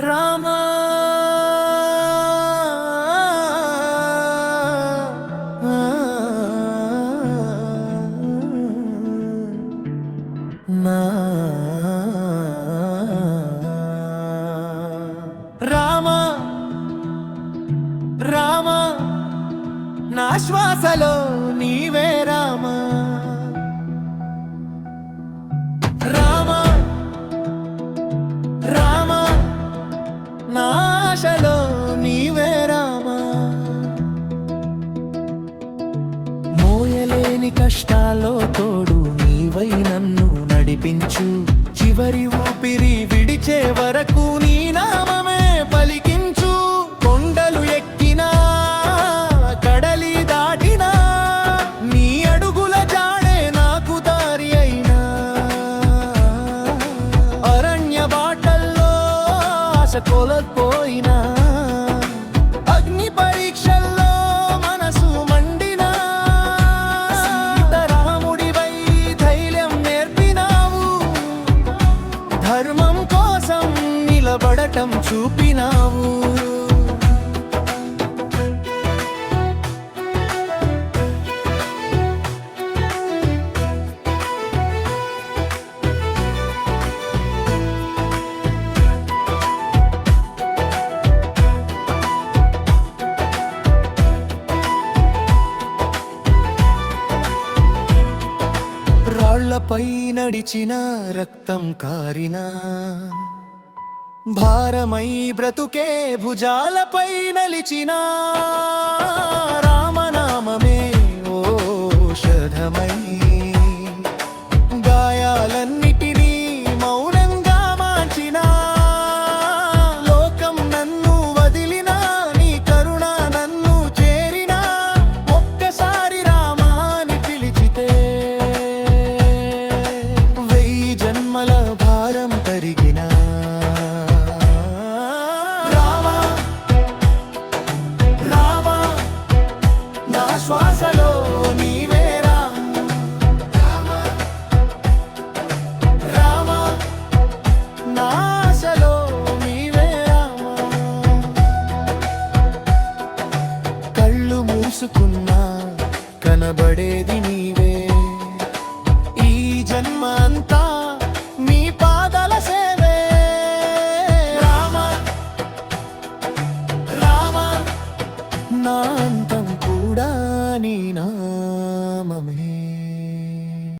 రామా రామా రామా నా శ్వాసలో నీవే రామా రామా రామా నా ఆశలో నీవే రామా మోయలేని కష్టాల్లో తోడు నీవై నన్ను నడిపించు చివరి ఊపిరి విడిచే వరకు నీ నామమే పలికించు కొండలు ఎక్కినా కడలి దాటినా నీ అడుగుల జాడే నాకు దారి అయినా అరణ్య బాటల్లో ఆశ కోల్పోయినా అగ్ని పరీక్షల్లో మనసు మండినా సీతారాముడివై ధైర్యం నేర్పినావు ధర్మం కోసం నిలబడటం చూపినావు రాళ్లపై నడిచిన రక్తం కారినా భారమై బ్రతుకే భుజాలపై నలిచినా